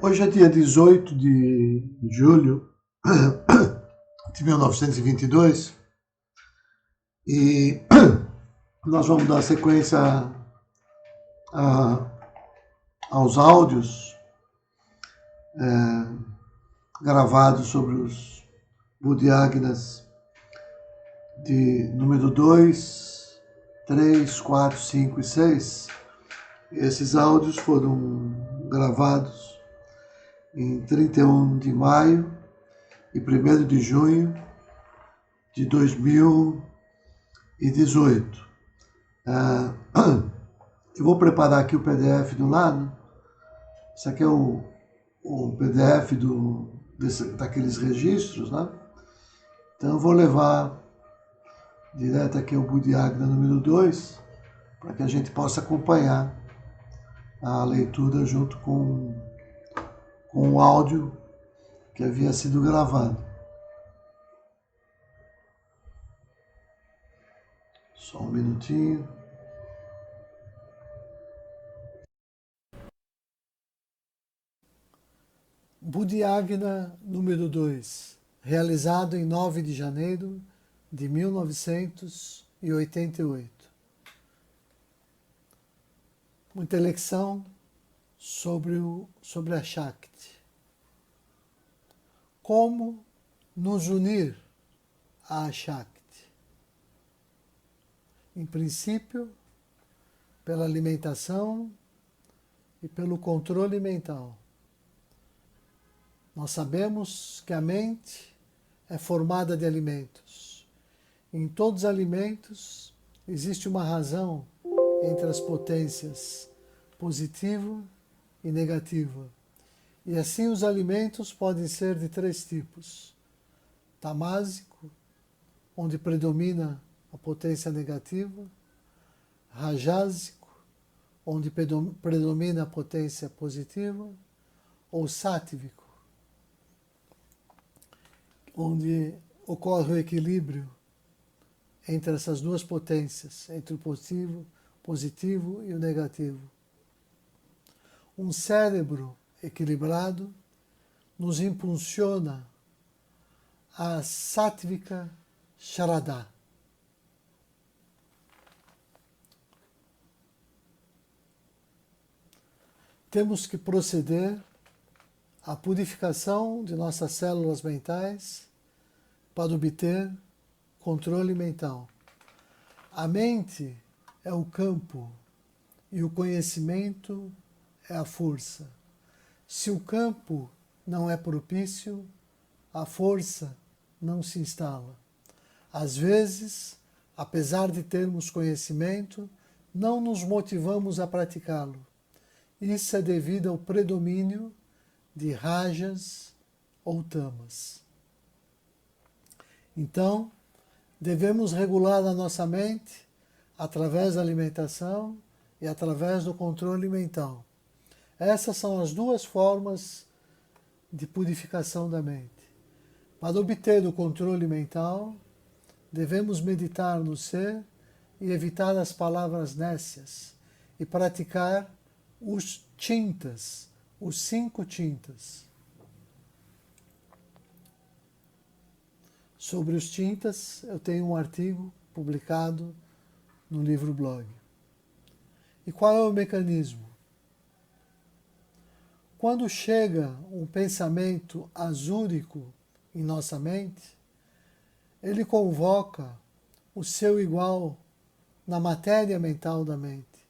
Hoje é dia 18 de julho de 1922 e nós vamos dar sequência aos áudios gravados sobre os Budiagnas de número 2, 3, 4, 5 e 6. Esses áudios foram gravados em 31 de maio e 1º de junho de 2018. Eu vou preparar aqui o PDF do lado. Isso aqui é o PDF daqueles registros, né? Então eu vou levar direto aqui ao Budiagna número 2 para que a gente possa acompanhar a leitura junto com o áudio que havia sido gravado. Só um minutinho. Budiagna número 2, realizado em 9 de janeiro de 1988. Uma intelecção sobre a Shakti. Como nos unir à Shakti? Em princípio, pela alimentação e pelo controle mental. Nós sabemos que a mente é formada de alimentos. Em todos os alimentos existe uma razão entre as potências positiva e negativa. E assim os alimentos podem ser de 3 tipos. Tamásico, onde predomina a potência negativa. Rajásico, onde predomina a potência positiva. Ou sátívico, onde ocorre o equilíbrio entre essas duas potências, entre o positivo e o negativo. Um cérebro equilibrado nos impulsiona a Sattvika Shraddha. Temos que proceder à purificação de nossas células mentais para obter controle mental. A mente é o campo e o conhecimento é a força. Se o campo não é propício, a força não se instala. Às vezes, apesar de termos conhecimento, não nos motivamos a praticá-lo. Isso é devido ao predomínio de rajas ou tamas. Então, devemos regular a nossa mente através da alimentação e através do controle mental. Essas são as 2 formas de purificação da mente. Para obter o controle mental, devemos meditar no ser e evitar as palavras nécias e praticar os chintas, os 5 chintas. Sobre os chintas, eu tenho um artigo publicado no livro blog. E qual é o mecanismo? Quando chega um pensamento azúrico em nossa mente, ele convoca o seu igual na matéria mental da mente,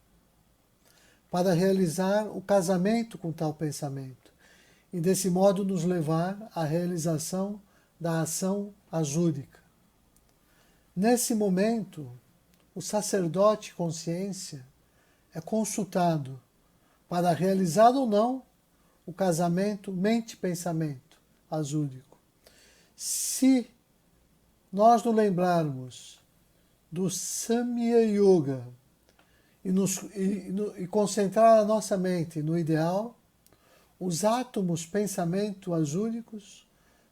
para realizar o casamento com tal pensamento, e desse modo nos levar à realização da ação azúrica. Nesse momento, o sacerdote consciência é consultado para realizar ou não o casamento mente-pensamento azúrico. Se nós nos lembrarmos do Samya Yoga e concentrar a nossa mente no ideal, os átomos pensamento azúricos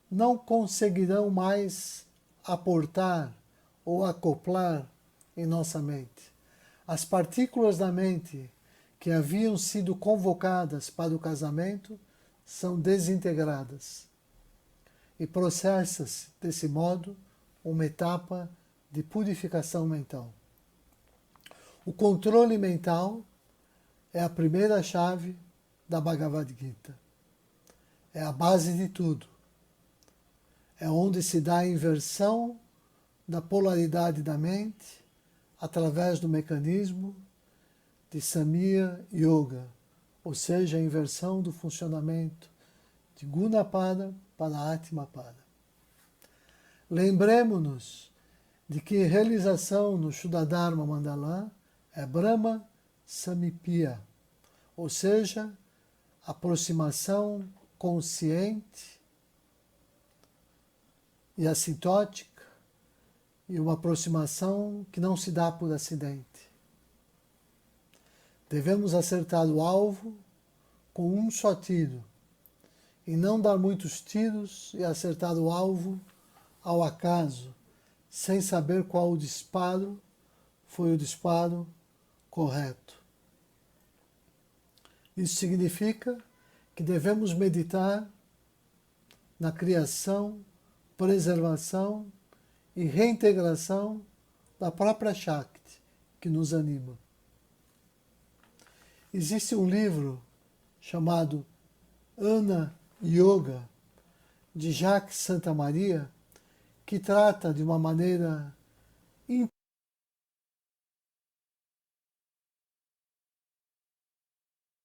não conseguirão mais aportar ou acoplar em nossa mente. As partículas da mente que haviam sido convocadas para o casamento são desintegradas e processa-se, desse modo, uma etapa de purificação mental. O controle mental é a primeira chave da Bhagavad Gita. É a base de tudo. É onde se dá a inversão da polaridade da mente através do mecanismo de Samya Yoga, ou seja, a inversão do funcionamento de Gunapada para Atmapada. Lembremos-nos de que realização no Shuddhadharma Mandala é Brahma Samipya, ou seja, aproximação consciente e assintótica, e uma aproximação que não se dá por acidente. Devemos acertar o alvo com um só tiro, e não dar muitos tiros e acertar o alvo ao acaso, sem saber qual o disparo foi o disparo correto. Isso significa que devemos meditar na criação, preservação e reintegração da própria Shakti que nos anima. Existe um livro chamado Ana Yoga, de Jacques Santamaria, que trata de uma maneira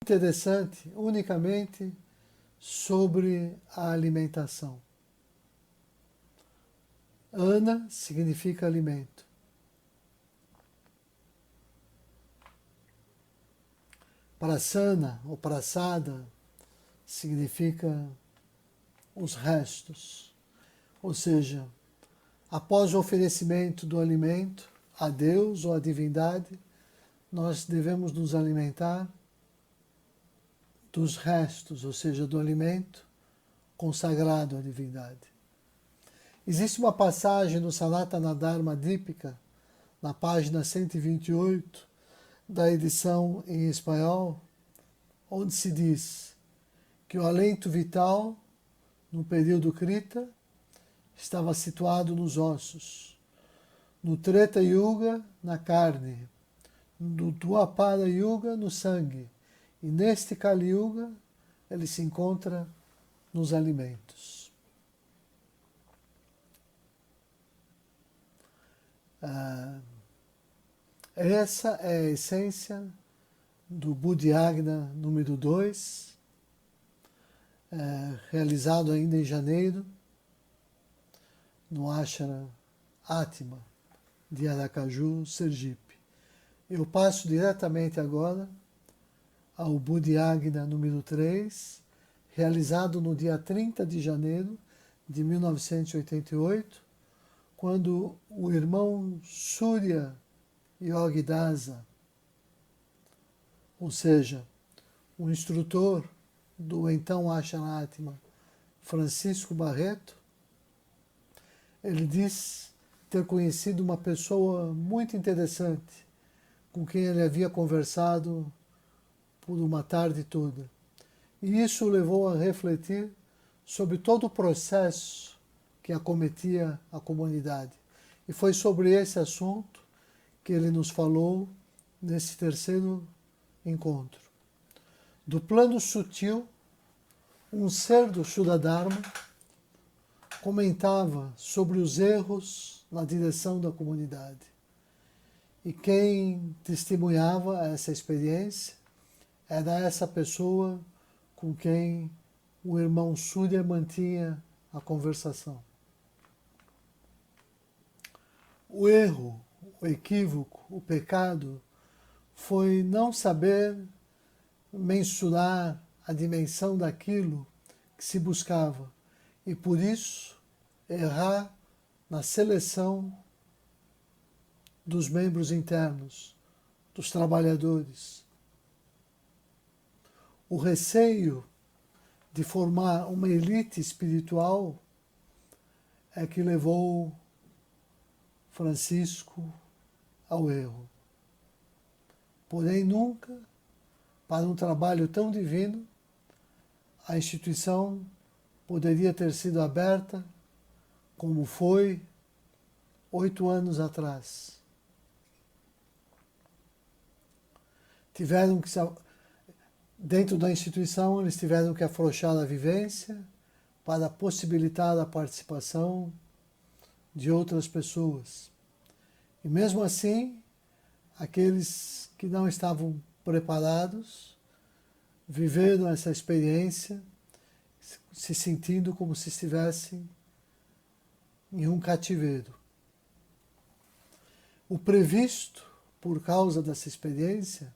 interessante unicamente sobre a alimentação. Ana significa alimento. Prasana ou prasada significa os restos, ou seja, após o oferecimento do alimento a Deus ou à divindade, nós devemos nos alimentar dos restos, ou seja, do alimento consagrado à divindade. Existe uma passagem no Sanatana Dharma Dipika, na página 128 da edição em espanhol, onde se diz que o alento vital, no período Krita, estava situado nos ossos, no Treta Yuga, na carne, no Dwapara Yuga, no sangue, e neste Kali Yuga, ele se encontra nos alimentos. Essa é a essência do Buddhayagna número 2, realizado ainda em janeiro, no Ashram Atma de Aracaju, Sergipe. Eu passo diretamente agora ao Buddhayagna número 3, realizado no dia 30 de janeiro de 1988, quando o irmão Surya Yogidasa, ou seja, o instrutor do então Ashram Atma, Francisco Barreto, ele diz ter conhecido uma pessoa muito interessante com quem ele havia conversado por uma tarde toda. E isso o levou a refletir sobre todo o processo que acometia a comunidade. E foi sobre esse assunto que ele nos falou nesse terceiro encontro. Do plano sutil, um ser do Shuddhadharma comentava sobre os erros na direção da comunidade. E quem testemunhava essa experiência era essa pessoa com quem o irmão Surya mantinha a conversação. O erro, o equívoco, o pecado foi não saber mensurar a dimensão daquilo que se buscava e, por isso, errar na seleção dos membros internos, dos trabalhadores. O receio de formar uma elite espiritual é que levou Francisco ao erro. Porém, nunca, para um trabalho tão divino, a instituição poderia ter sido aberta como foi 8 anos atrás. Dentro da instituição, eles tiveram que afrouxar a vivência para possibilitar a participação de outras pessoas. E mesmo assim, aqueles que não estavam preparados viveram essa experiência se sentindo como se estivessem em um cativeiro. O previsto, por causa dessa experiência,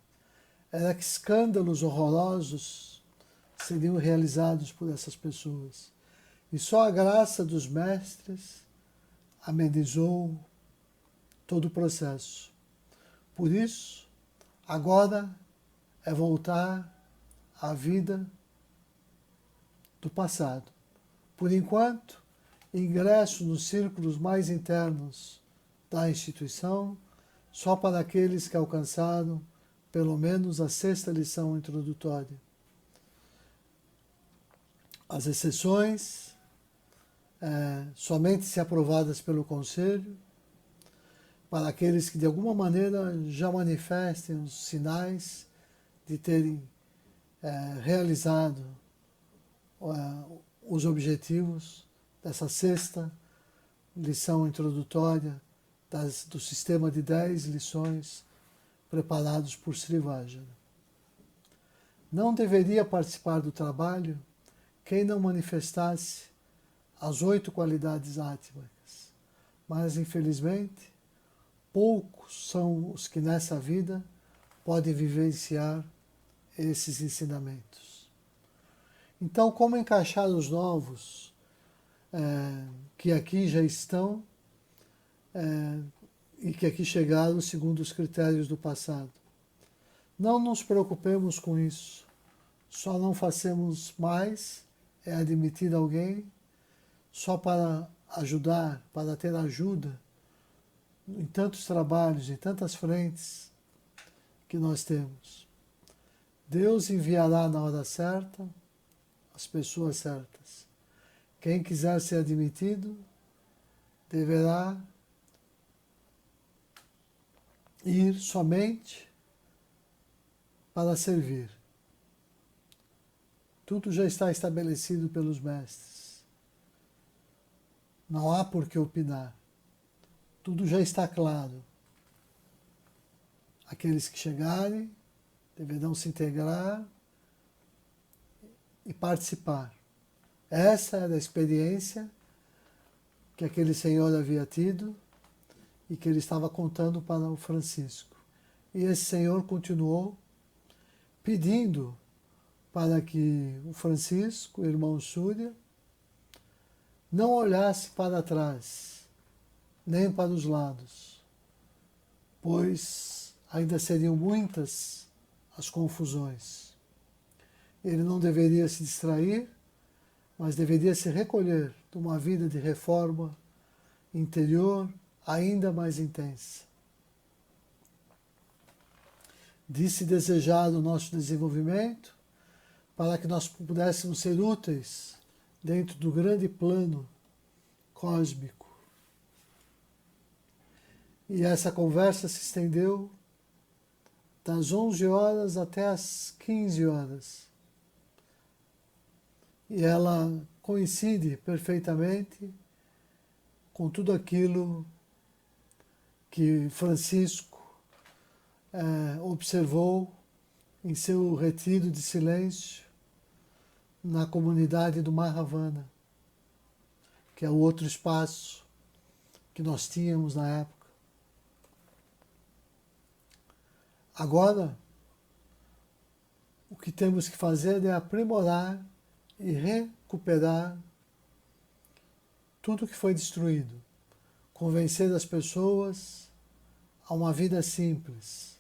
era que escândalos horrorosos seriam realizados por essas pessoas. E só a graça dos mestres amenizou todo o processo. Por isso, agora é voltar à vida do passado. Por enquanto, ingresso nos círculos mais internos da instituição só para aqueles que alcançaram pelo menos a 6ª lição introdutória. As exceções, somente se aprovadas pelo Conselho, para aqueles que de alguma maneira já manifestem os sinais de terem realizado os objetivos dessa 6ª lição introdutória do sistema de 10 lições preparados por Sri Vajra. Não deveria participar do trabalho quem não manifestasse as 8 qualidades átmicas, mas infelizmente poucos são os que nessa vida podem vivenciar esses ensinamentos. Então, como encaixar os novos que aqui já estão e que aqui chegaram segundo os critérios do passado? Não nos preocupemos com isso. Só não façamos mais admitir alguém só para ajudar, para ter ajuda em tantos trabalhos, em tantas frentes que nós temos. Deus enviará na hora certa as pessoas certas. Quem quiser ser admitido deverá ir somente para servir. Tudo já está estabelecido pelos mestres. Não há por que opinar. Tudo já está claro. Aqueles que chegarem deverão se integrar e participar. Essa era a experiência que aquele senhor havia tido e que ele estava contando para o Francisco. E esse senhor continuou pedindo para que o Francisco, o irmão Surya, não olhasse para trás, nem para os lados, pois ainda seriam muitas as confusões. Ele não deveria se distrair, mas deveria se recolher de uma vida de reforma interior ainda mais intensa. Disse desejar o nosso desenvolvimento para que nós pudéssemos ser úteis dentro do grande plano cósmico. E essa conversa se estendeu das 11 horas até as 15 horas. E ela coincide perfeitamente com tudo aquilo que Francisco observou em seu retiro de silêncio na comunidade do Mahavana, que é o outro espaço que nós tínhamos na época. Agora, o que temos que fazer é aprimorar e recuperar tudo que foi destruído, convencer as pessoas a uma vida simples,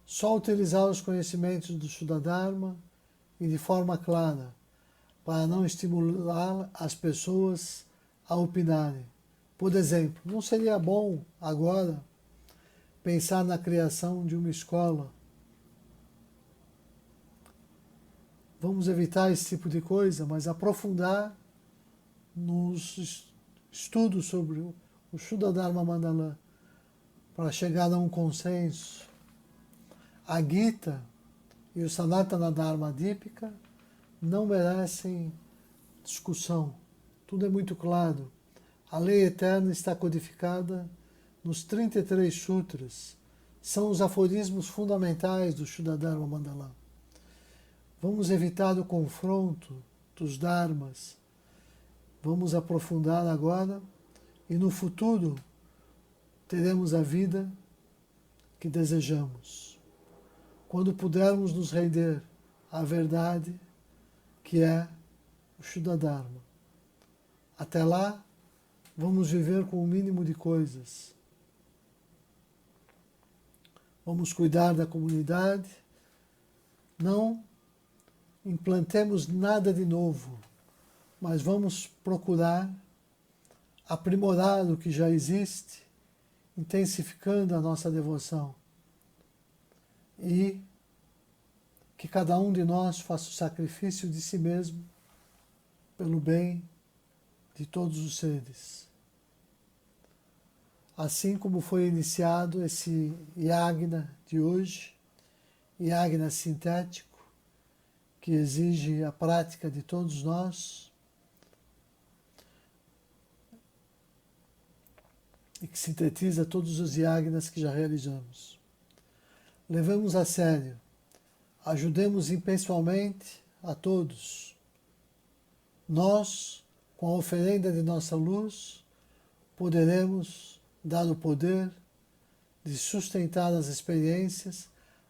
só utilizar os conhecimentos do Shuddha-dharma e de forma clara, para não estimular as pessoas a opinarem. Por exemplo, não seria bom agora pensar na criação de uma escola vamos evitar esse tipo de coisa, mas aprofundar nos estudos sobre o Shuddha Dharma Mandala para chegar a um consenso. A Gita e o Sanatana Dharma Dipika não merecem discussão. Tudo é muito claro. A lei eterna está codificada nos 33 sutras. São os aforismos fundamentais do Shuddha Dharma Mandala. Vamos evitar o confronto dos dharmas. Vamos aprofundar agora e no futuro teremos a vida que desejamos. Quando pudermos nos render à verdade que é o Shuddha Dharma. Até lá, vamos viver com o mínimo de coisas. Vamos cuidar da comunidade. Não implantemos nada de novo, mas vamos procurar aprimorar o que já existe, intensificando a nossa devoção. E que cada um de nós faça o sacrifício de si mesmo pelo bem de todos os seres. Assim como foi iniciado esse yagna de hoje, yagna sintético, que exige a prática de todos nós e que sintetiza todos os yagnas que já realizamos. Levemos a sério, ajudemos impessoalmente a todos. Nós, com a oferenda de nossa luz, poderemos dar o poder de sustentar as experiências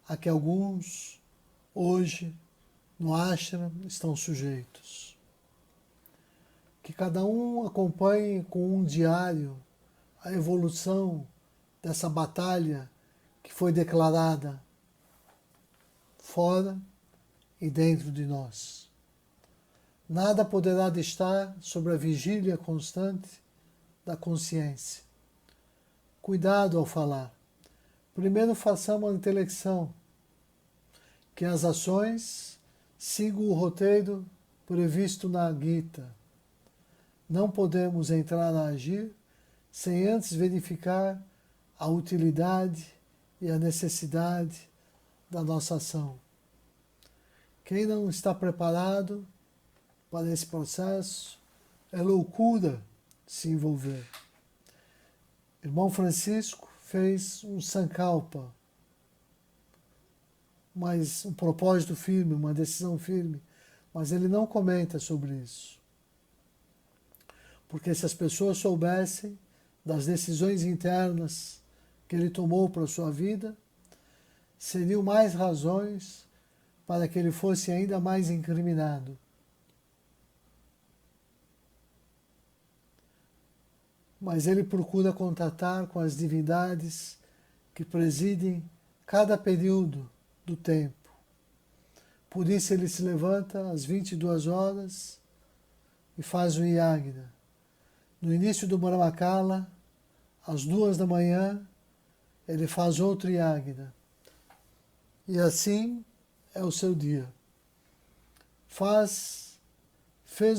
a que alguns, hoje, no ashram, estão sujeitos. Que cada um acompanhe com um diário a evolução dessa batalha que foi declarada fora e dentro de nós. Nada poderá estar sobre a vigília constante da consciência. Cuidado ao falar. Primeiro façamos a intelecção, que as ações sigam o roteiro previsto na Gita. Não podemos entrar a agir sem antes verificar a utilidade e a necessidade da nossa ação. Quem não está preparado para esse processo é loucura se envolver. Irmão Francisco fez um sankalpa, mas um propósito firme, uma decisão firme, mas ele não comenta sobre isso. Porque se as pessoas soubessem das decisões internas que ele tomou para a sua vida, seriam mais razões para que ele fosse ainda mais incriminado. Mas ele procura contatar com as divindades que presidem cada período do tempo. Por isso ele se levanta às 22 horas e faz o yagna. No início do Brahmakala, às 2 da manhã, ele faz outro yagna. E assim é o seu dia. Fez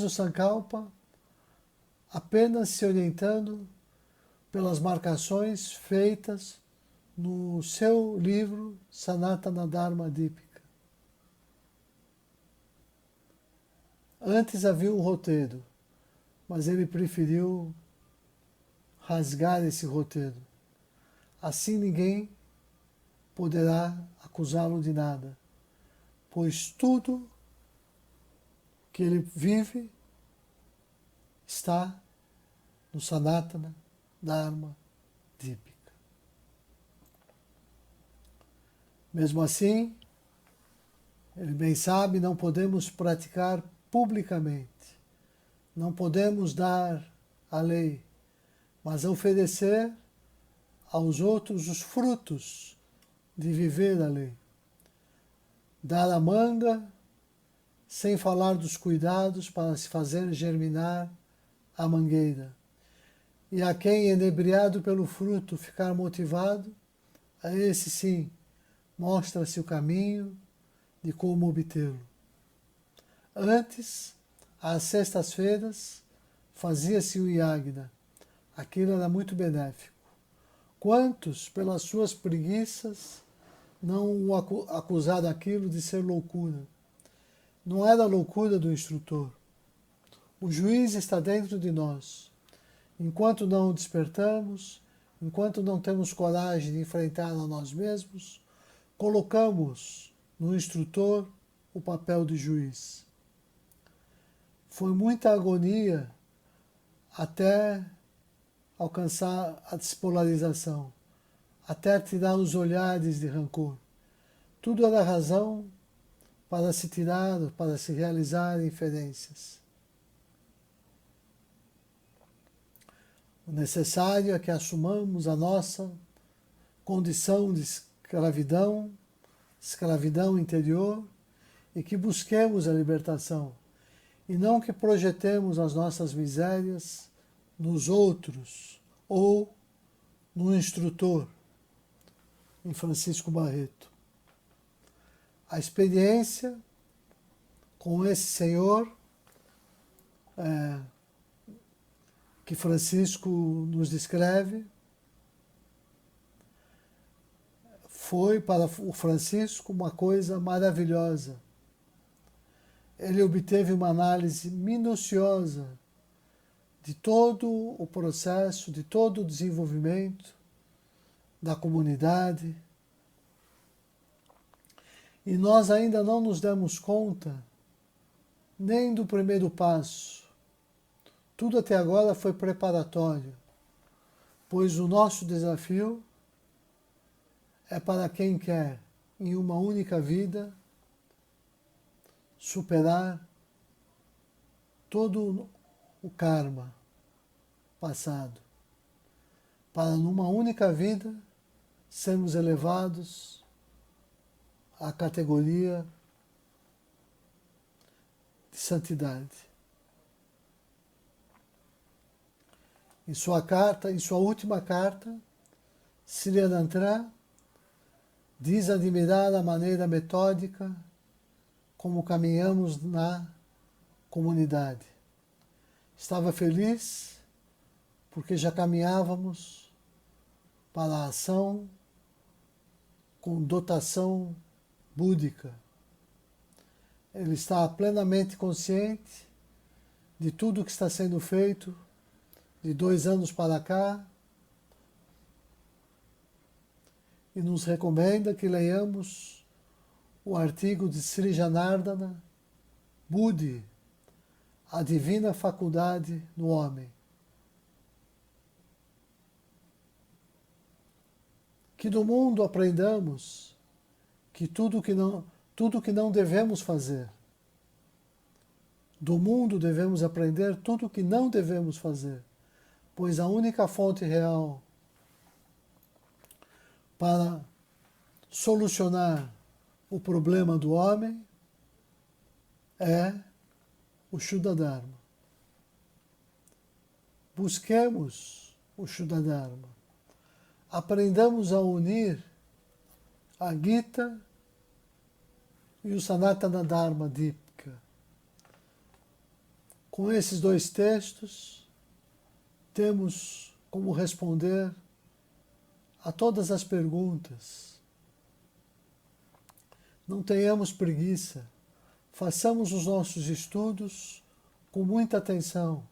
o sankalpa apenas se orientando pelas marcações feitas no seu livro Sanatana Dharma Dipika. Antes havia um roteiro, mas ele preferiu rasgar esse roteiro. Assim ninguém poderá acusá-lo de nada, pois tudo que ele vive está no Sanatana Dharma Dipika. Mesmo assim, ele bem sabe, não podemos praticar publicamente, não podemos dar a lei, mas oferecer aos outros os frutos de viver a lei. Dar a manga sem falar dos cuidados para se fazer germinar a mangueira. E a quem, inebriado pelo fruto, ficar motivado, a esse sim, mostra-se o caminho de como obtê-lo. Antes, às sextas-feiras, fazia-se o yagna. Aquilo era muito benéfico. Quantos, pelas suas preguiças, não o acusaram aquilo de ser loucura? Não era a loucura do instrutor. O juiz está dentro de nós. Enquanto não o despertamos, enquanto não temos coragem de enfrentar a nós mesmos, colocamos no instrutor o papel de juiz. Foi muita agonia até alcançar a despolarização, até tirar os olhares de rancor. Tudo era razão para se tirar, para se realizar inferências. O necessário é que assumamos a nossa condição de escravidão interior, e que busquemos a libertação, e não que projetemos as nossas misérias nos outros ou no instrutor, em Francisco Barreto. A experiência com esse Senhor que Francisco nos descreve foi para o Francisco uma coisa maravilhosa. Ele obteve uma análise minuciosa de todo o processo, de todo o desenvolvimento da comunidade. E nós ainda não nos demos conta nem do primeiro passo. Tudo até agora foi preparatório, pois o nosso desafio é para quem quer, em uma única vida, superar todo o karma passado, para numa única vida sermos elevados à categoria de santidade. Em sua carta, em sua última carta, Sriadantra diz admirar a maneira metódica como caminhamos na comunidade. Estava feliz porque já caminhávamos para a ação com dotação búdica. Ele está plenamente consciente de tudo que está sendo feito de 2 anos para cá e nos recomenda que leiamos o artigo de Sri Janardana, Buddhi, a divina faculdade no homem. Que do mundo aprendamos que tudo que não devemos fazer. Do mundo devemos aprender tudo o que não devemos fazer, pois a única fonte real para solucionar o problema do homem é o Shuddha Dharma. Busquemos o Shuddha Dharma. Aprendamos a unir a Gita e o Sanatana Dharma Dipika. Com esses 2 textos, temos como responder a todas as perguntas. Não tenhamos preguiça, façamos os nossos estudos com muita atenção.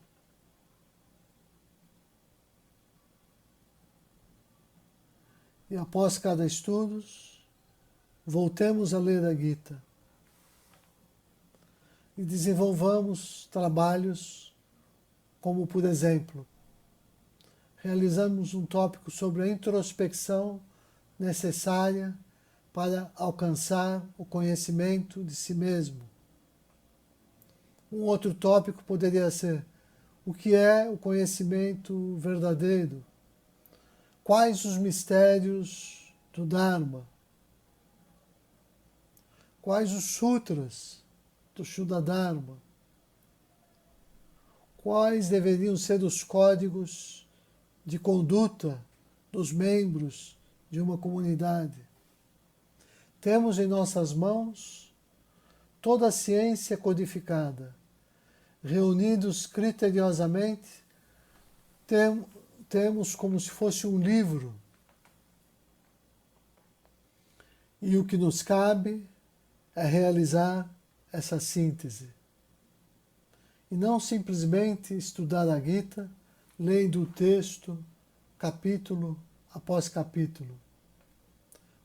E após cada estudo, voltemos a ler a Gita e desenvolvamos trabalhos como, por exemplo, realizamos um tópico sobre a introspecção necessária para alcançar o conhecimento de si mesmo. Um outro tópico poderia ser o que é o conhecimento verdadeiro, quais os mistérios do Dharma, quais os sutras do Shuddha Dharma, quais deveriam ser os códigos de conduta dos membros de uma comunidade. Temos em nossas mãos toda a ciência codificada, reunidos criteriosamente, temos como se fosse um livro. E o que nos cabe é realizar essa síntese. E não simplesmente estudar a Gita, lendo o texto, capítulo após capítulo.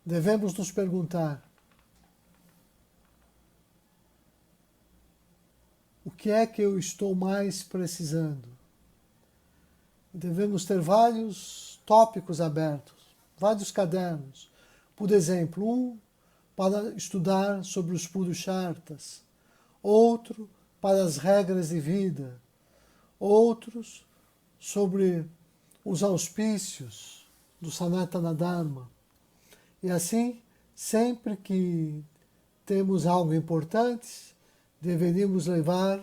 Devemos nos perguntar: o que é que eu estou mais precisando? Devemos ter vários tópicos abertos, vários cadernos. Por exemplo, um para estudar sobre os Purusharthas, outro para as regras de vida, outros sobre os auspícios do Sanatana Dharma. E assim, sempre que temos algo importante, deveríamos levar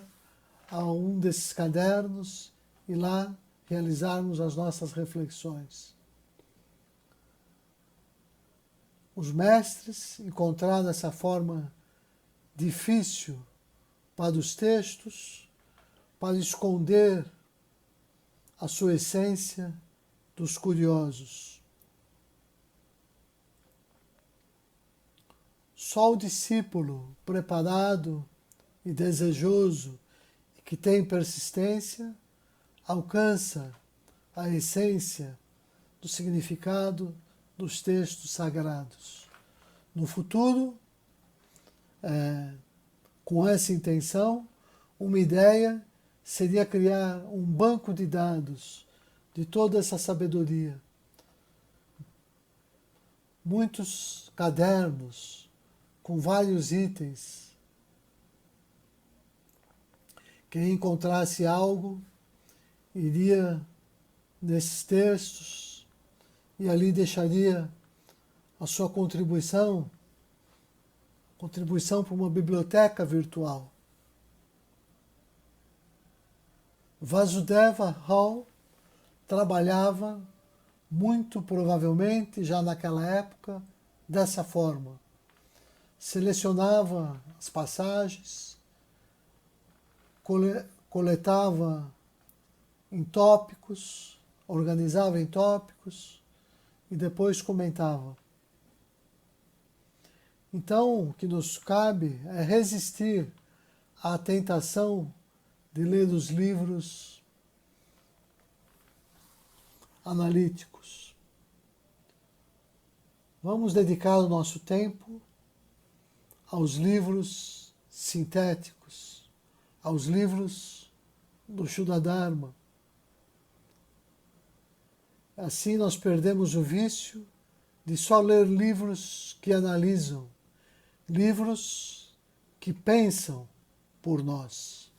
a um desses cadernos e lá realizarmos as nossas reflexões. Os mestres encontraram essa forma difícil para os textos, para esconder a sua essência dos curiosos. Só o discípulo preparado e desejoso e que tem persistência alcança a essência do significado dos textos sagrados. No futuro, com essa intenção, uma ideia seria criar um banco de dados de toda essa sabedoria. Muitos cadernos com vários itens. Quem encontrasse algo iria nesses textos e ali deixaria a sua contribuição para uma biblioteca virtual. Vasudeva Hall trabalhava muito provavelmente já naquela época dessa forma. Selecionava as passagens, coletava em tópicos, organizava em tópicos e depois comentava. Então, o que nos cabe é resistir à tentação de ler os livros analíticos. Vamos dedicar o nosso tempo aos livros sintéticos, aos livros do Shuddha Dharma. Assim nós perdemos o vício de só ler livros que analisam, livros que pensam por nós.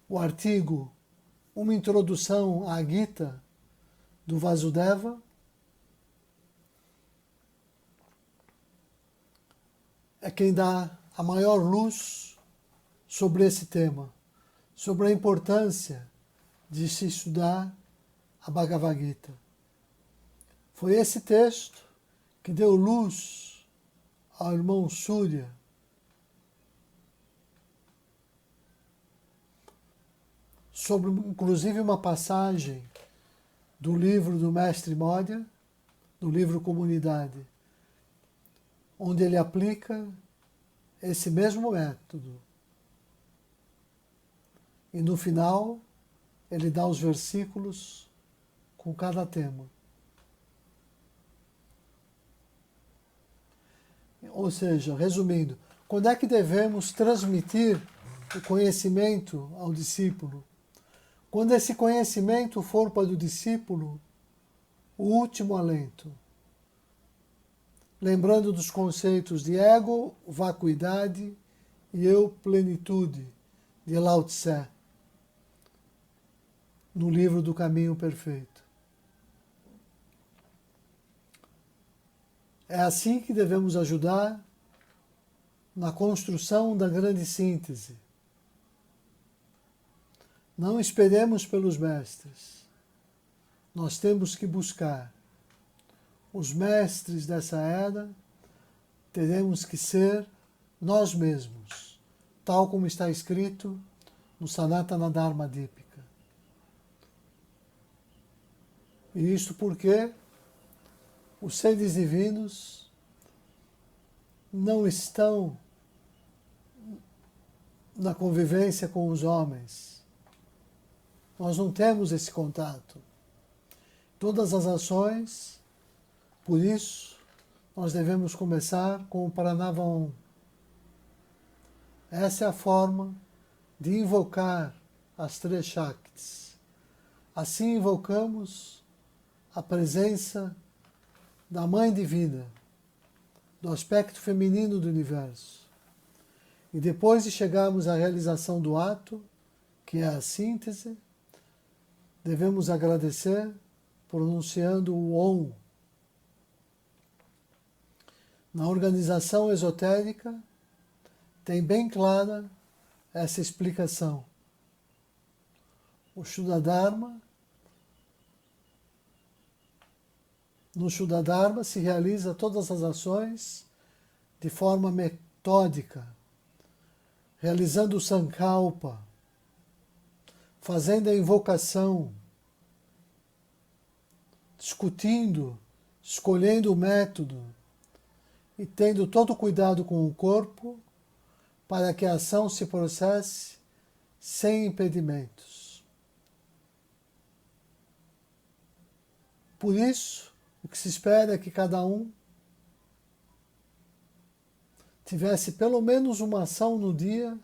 O artigo Uma Introdução à Gita, do Vasudeva, é quem dá a maior luz sobre esse tema, sobre a importância de se estudar a Bhagavad Gita. Foi esse texto que deu luz ao irmão Surya sobre, inclusive, uma passagem do livro do Mestre Maurya, do livro Comunidade, onde ele aplica esse mesmo método. E no final, ele dá os versículos com cada tema. Ou seja, resumindo, quando é que devemos transmitir o conhecimento ao discípulo? Quando esse conhecimento for para o discípulo o último alento. Lembrando dos conceitos de ego, vacuidade e eu, plenitude, de Lao Tse, no livro do Caminho Perfeito. É assim que devemos ajudar na construção da grande síntese. Não esperemos pelos mestres. Nós temos que buscar os mestres dessa era teremos que ser nós mesmos, tal como está escrito no Sanatana Dharma Dipika. E isto porque os seres divinos não estão na convivência com os homens. Nós não temos esse contato. Todas as ações, por isso, nós devemos começar com o Pranava Om. Essa é a forma de invocar as três Shaktis. Assim invocamos a presença da Mãe Divina, do aspecto feminino do universo. E depois de chegarmos à realização do ato, que é a síntese, devemos agradecer pronunciando o Om. Na organização esotérica, tem bem clara essa explicação. O Shuddha-dharma, no Shuddha-dharma se realiza todas as ações de forma metódica, realizando o Sankalpa, fazendo a invocação, discutindo, escolhendo o método e tendo todo cuidado com o corpo para que a ação se processe sem impedimentos. Por isso, o que se espera é que cada um tivesse pelo menos uma ação no dia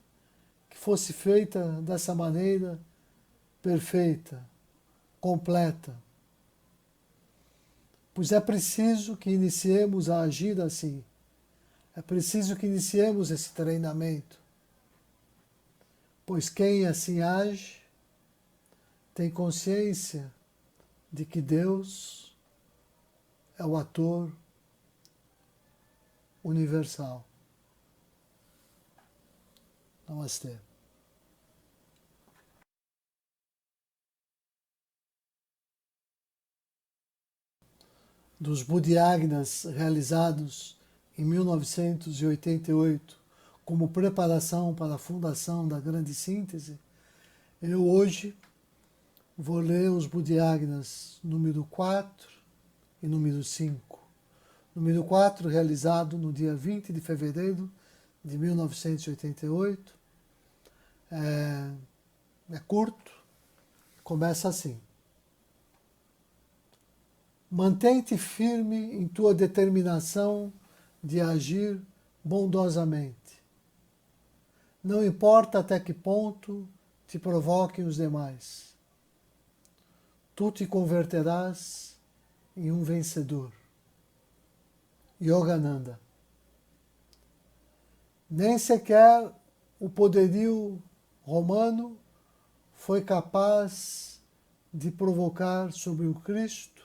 que fosse feita dessa maneira perfeita, completa. Pois é preciso que iniciemos a agir assim. É preciso que iniciemos esse treinamento. Pois quem assim age tem consciência de que Deus é o ator universal. Namastê. Dos Buddhayagnas realizados em 1988 como preparação para a fundação da Grande Síntese, eu hoje vou ler os Buddhayagnas número 4 e número 5. Número 4 realizado no dia 20 de fevereiro de 1988. É curto, começa assim. Mantém-te firme em tua determinação de agir bondosamente. Não importa até que ponto te provoquem os demais. Tu te converterás em um vencedor. Yogananda. Nem sequer o poderio romano foi capaz de provocar sobre o Cristo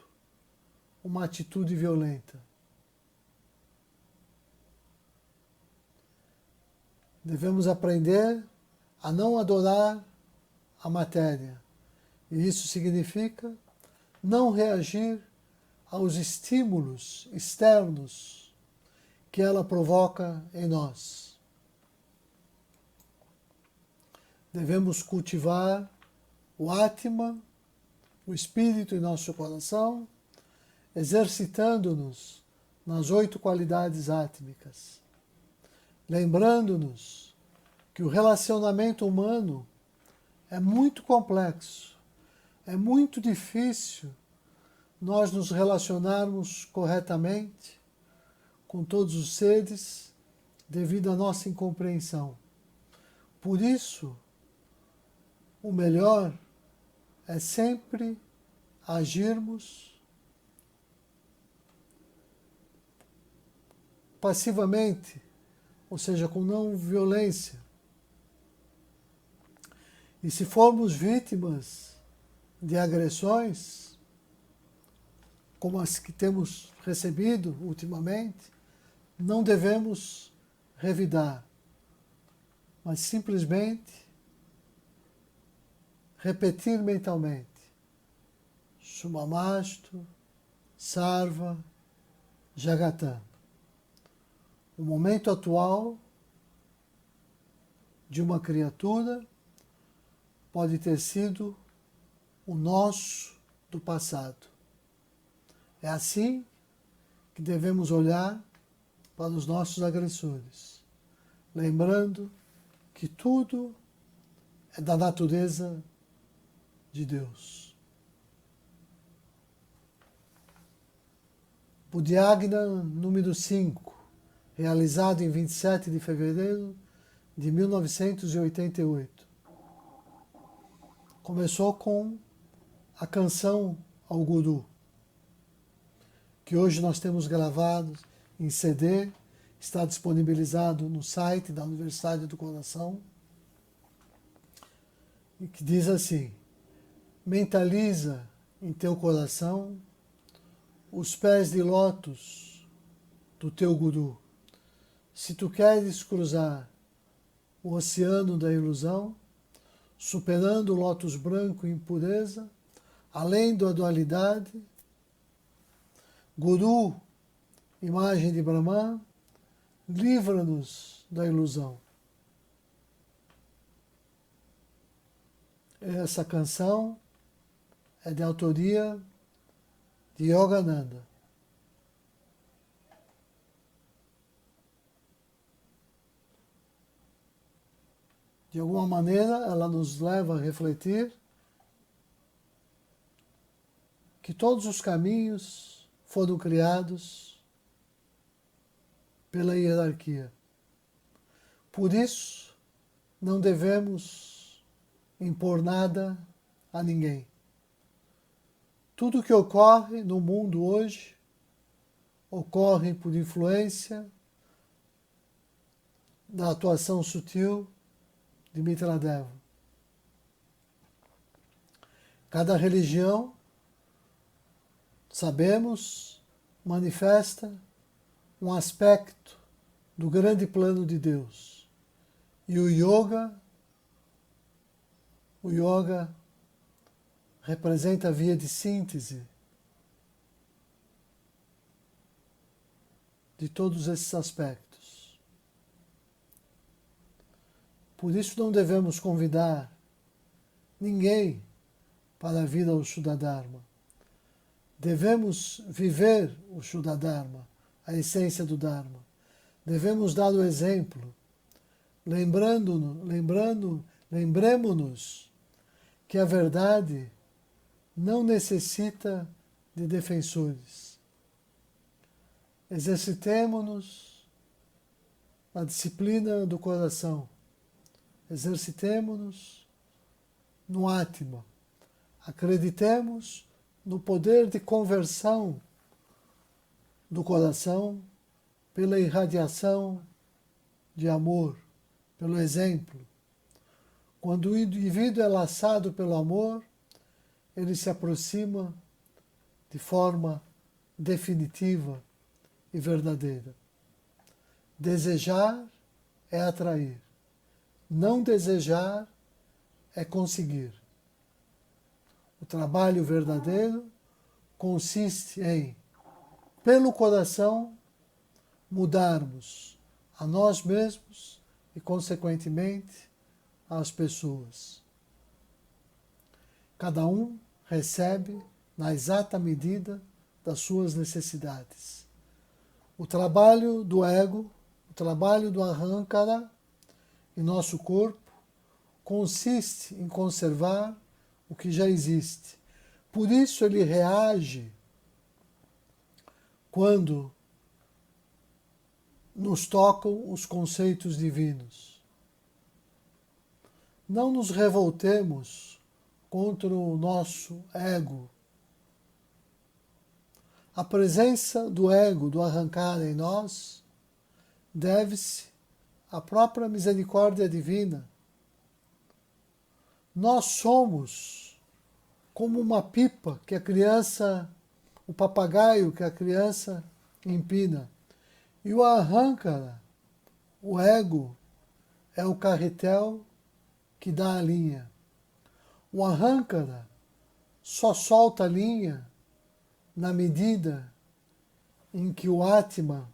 uma atitude violenta. Devemos aprender a não adorar a matéria. E isso significa não reagir aos estímulos externos que ela provoca em nós. Devemos cultivar o Atma, o Espírito em nosso coração, exercitando-nos nas 8 qualidades átmicas, lembrando-nos que o relacionamento humano é muito complexo, é muito difícil nós nos relacionarmos corretamente com todos os seres devido à nossa incompreensão. Por isso, o melhor é sempre agirmos passivamente, ou seja, com não violência. E se formos vítimas de agressões, como as que temos recebido ultimamente, não devemos revidar, mas simplesmente repetir mentalmente: Shumamastu, Sarva, Jagatan. O momento atual de uma criatura pode ter sido o nosso do passado. É assim que devemos olhar para os nossos agressores, lembrando que tudo é da natureza de Deus. Budyagna número 5, realizado em 27 de fevereiro de 1988. Começou com a canção ao Guru, que hoje nós temos gravado em CD, está disponibilizado no site da Universidade do Coração, e que diz assim: mentaliza em teu coração os pés de lótus do teu Guru. Se tu queres cruzar o oceano da ilusão, superando o lótus branco em pureza, além da dualidade, Guru, imagem de Brahman, livra-nos da ilusão. Essa canção é de autoria de Yogananda. De alguma maneira, ela nos leva a refletir que todos os caminhos foram criados pela hierarquia. Por isso, não devemos impor nada a ninguém. Tudo que ocorre no mundo hoje ocorre por influência da atuação sutil de Mitradeva. Cada religião, sabemos, manifesta um aspecto do grande plano de Deus. E o yoga representa a via de síntese de todos esses aspectos. Por isso não devemos convidar ninguém para vir ao Shuddha-dharma. Devemos viver o Shuddha-dharma, a essência do Dharma. Devemos dar o exemplo, lembremos-nos que a verdade não necessita de defensores. Exercitemo-nos na disciplina do coração. Exercitemo-nos no Atma. Acreditemos no poder de conversão do coração pela irradiação de amor, pelo exemplo. Quando o indivíduo é laçado pelo amor, ele se aproxima de forma definitiva e verdadeira. Desejar é atrair. Não desejar é conseguir. O trabalho verdadeiro consiste em, pelo coração, mudarmos a nós mesmos e, consequentemente, às pessoas. Cada um recebe na exata medida das suas necessidades. O trabalho do ego, o trabalho do ahankara em nosso corpo consiste em conservar o que já existe. Por isso ele reage quando nos tocam os conceitos divinos. Não nos revoltemos contra o nosso ego. A presença do ego, do ahankara em nós, deve-se à própria misericórdia divina. Nós somos como uma pipa que a criança, o papagaio que a criança empina. E o ahankara, o ego, é o carretel que dá a linha. O ahankara só solta a linha na medida em que o Atma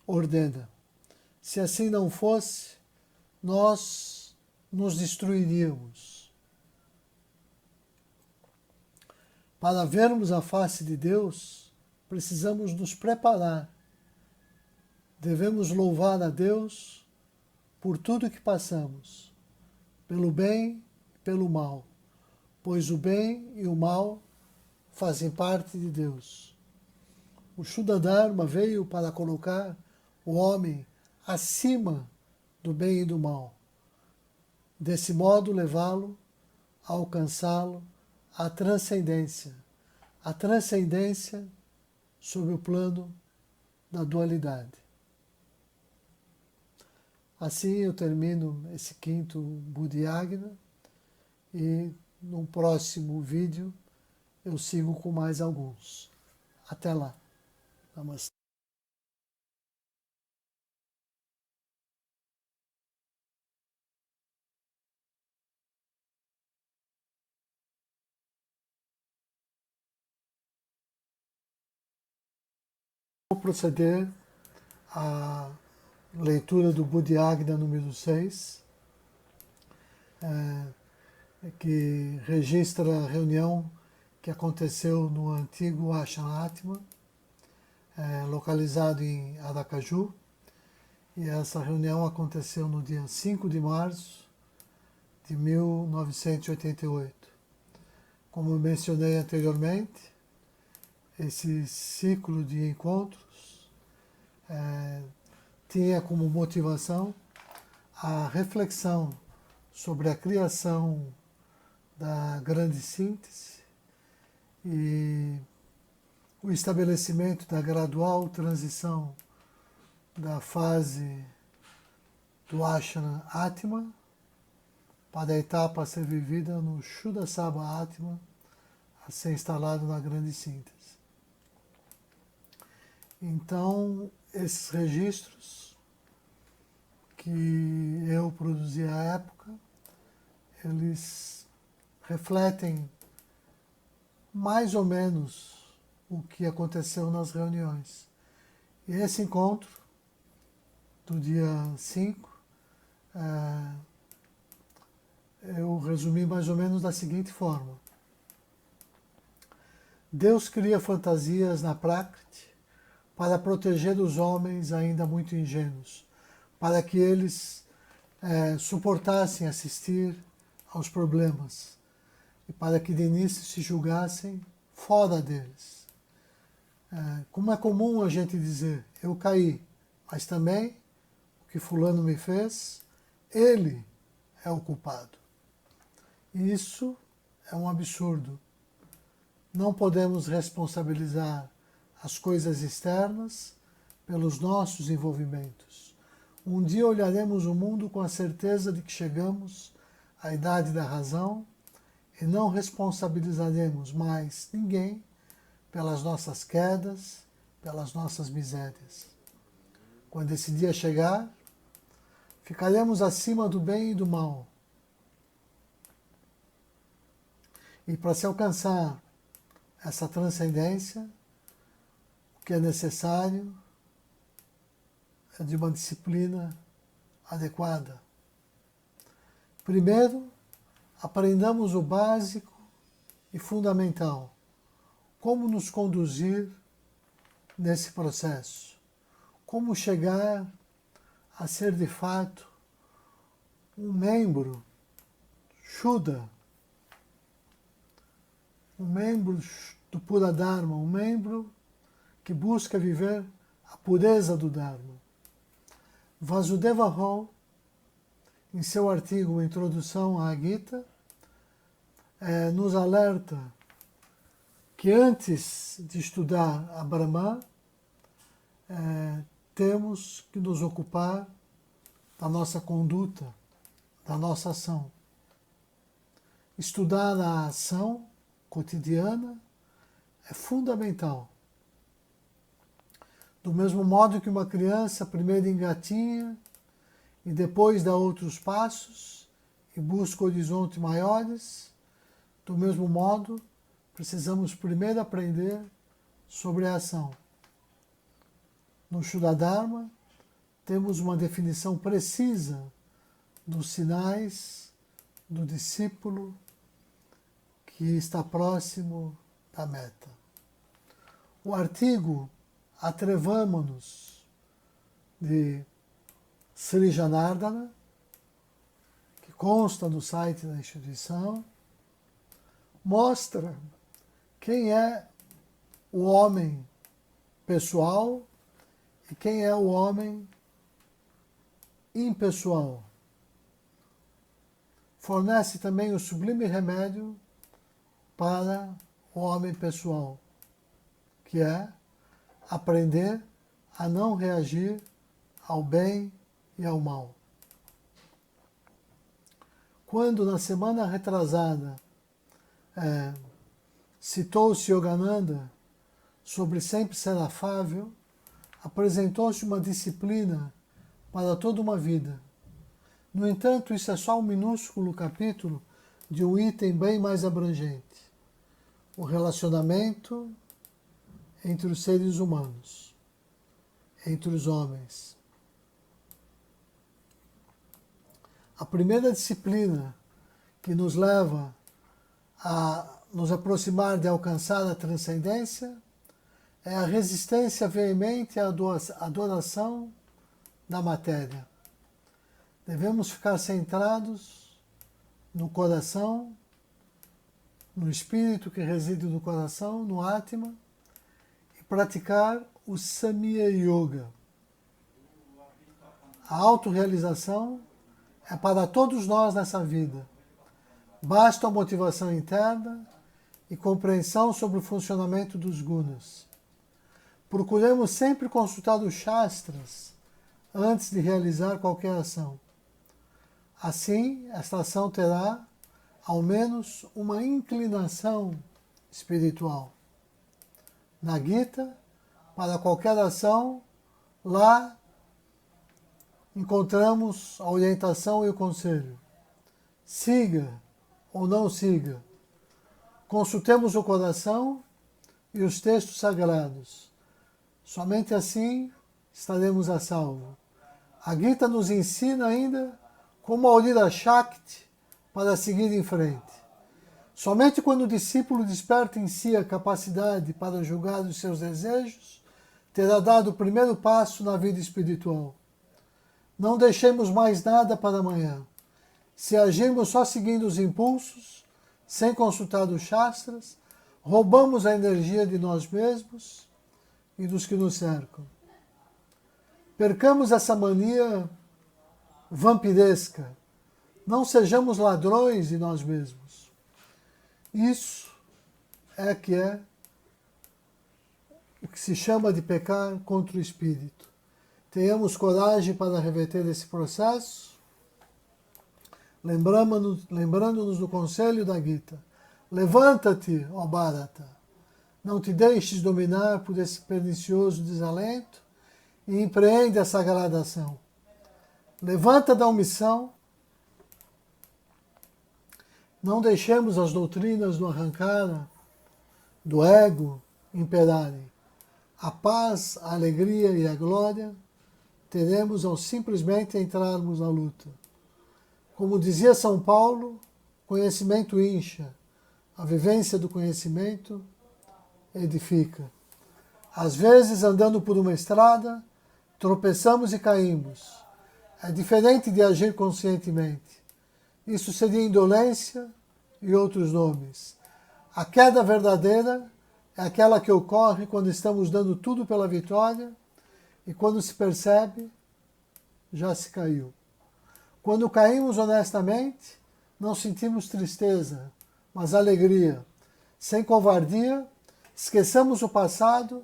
ordena. Se assim não fosse, nós nos destruiríamos. Para vermos a face de Deus, precisamos nos preparar. Devemos louvar a Deus por tudo que passamos, pelo bem e pelo mal, pois o bem e o mal fazem parte de Deus. O Shuddha Dharma veio para colocar o homem acima do bem e do mal. Desse modo, levá-lo a alcançá-lo à transcendência sob o plano da dualidade. Assim eu termino esse quinto Buddhayagna e no próximo vídeo eu sigo com mais alguns. Até lá. Namastê. Vou proceder à leitura do Buddhayagna número 6, que registra a reunião que aconteceu no antigo Ashram Atma, localizado em Aracaju, e essa reunião aconteceu no dia 5 de março de 1988. Como eu mencionei anteriormente, esse ciclo de encontros tinha como motivação a reflexão sobre a criação da grande síntese e o estabelecimento da gradual transição da fase do Ashram Atma para a etapa a ser vivida no Shuddha-Sattva Atma, a ser instalado na grande síntese. Então, esses registros que eu produzi à época, eles refletem mais ou menos o que aconteceu nas reuniões. E esse encontro do dia 5, eu resumi mais ou menos da seguinte forma. Deus cria fantasias na Prakriti para proteger os homens ainda muito ingênuos, para que eles suportassem assistir aos problemas e para que de início se julgassem fora deles. Como é comum a gente dizer, eu caí, mas também o que fulano me fez, ele é o culpado. E isso é um absurdo. Não podemos responsabilizar as coisas externas pelos nossos envolvimentos. Um dia olharemos o mundo com a certeza de que chegamos à idade da razão e não responsabilizaremos mais ninguém pelas nossas quedas, pelas nossas misérias. Quando esse dia chegar, ficaremos acima do bem e do mal. E para se alcançar essa transcendência, o que é necessário é de uma disciplina adequada. Primeiro, aprendamos o básico e fundamental. Como nos conduzir nesse processo? Como chegar a ser de fato um membro Shuddha, um membro do Pura Dharma, um membro que busca viver a pureza do Dharma. Vasudeva Hall, em seu artigo Introdução à Gita, nos alerta que antes de estudar a Brahma, temos que nos ocupar da nossa conduta, da nossa ação. Estudar a ação cotidiana é fundamental. Do mesmo modo que uma criança primeiro engatinha e depois dá outros passos e busca horizontes maiores, do mesmo modo, precisamos primeiro aprender sobre a ação. No Shuddha-dharma, temos uma definição precisa dos sinais do discípulo que está próximo da meta. O artigo Atrevamo-nos, de Sri Janardana, que consta no site da instituição, mostra quem é o homem pessoal e quem é o homem impessoal. Fornece também o sublime remédio para o homem pessoal, que é aprender a não reagir ao bem e ao mal. Quando na semana retrasada citou-se Yogananda sobre sempre ser afável, apresentou-se uma disciplina para toda uma vida. No entanto, isso é só um minúsculo capítulo de um item bem mais abrangente: o relacionamento entre os seres humanos, entre os homens. A primeira disciplina que nos leva a nos aproximar de alcançar a transcendência é a resistência veemente à adoração da matéria. Devemos ficar centrados no coração, no espírito que reside no coração, no Atma, e praticar o Samya Yoga. A autorrealização é para todos nós nessa vida. Basta a motivação interna e compreensão sobre o funcionamento dos gunas. Procuremos sempre consultar os Shastras antes de realizar qualquer ação. Assim, esta ação terá, ao menos, uma inclinação espiritual. Na Gita, para qualquer ação, lá encontramos a orientação e o conselho. Siga ou não siga. Consultemos o coração e os textos sagrados. Somente assim estaremos a salvo. A Gita nos ensina ainda como aurir a Shakti para seguir em frente. Somente quando o discípulo desperta em si a capacidade para julgar os seus desejos, terá dado o primeiro passo na vida espiritual. Não deixemos mais nada para amanhã. Se agirmos só seguindo os impulsos, sem consultar os Shastras, roubamos a energia de nós mesmos e dos que nos cercam. Percamos essa mania vampiresca. Não sejamos ladrões de nós mesmos. Isso é o que se chama de pecar contra o espírito. Tenhamos coragem para reverter esse processo, lembrando-nos do conselho da Gita. Levanta-te, ó Bharata, não te deixes dominar por esse pernicioso desalento e empreende a sagrada ação. Levanta da omissão, não deixemos as doutrinas do Ahankara, do ego, imperarem. A paz, a alegria e a glória teremos ao simplesmente entrarmos na luta. Como dizia São Paulo, conhecimento incha, a vivência do conhecimento edifica. Às vezes, andando por uma estrada, tropeçamos e caímos. É diferente de agir conscientemente. Isso seria indolência e outros nomes. A queda verdadeira é aquela que ocorre quando estamos dando tudo pela vitória e quando se percebe, já se caiu. Quando caímos honestamente, não sentimos tristeza, mas alegria. Sem covardia, esqueçamos o passado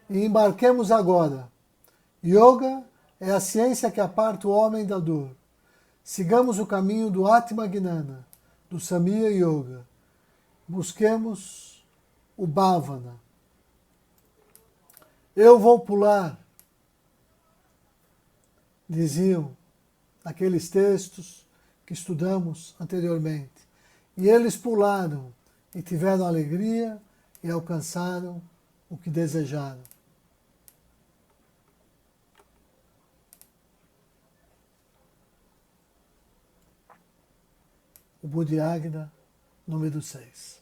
e embarquemos agora. Yoga é a ciência que aparta o homem da dor. Sigamos o caminho do Atma Gnana, do Samya Yoga. Busquemos o Bhavana. Eu vou pular, diziam aqueles textos que estudamos anteriormente. E eles pularam e tiveram alegria e alcançaram o que desejaram. o Buddhagna número 6.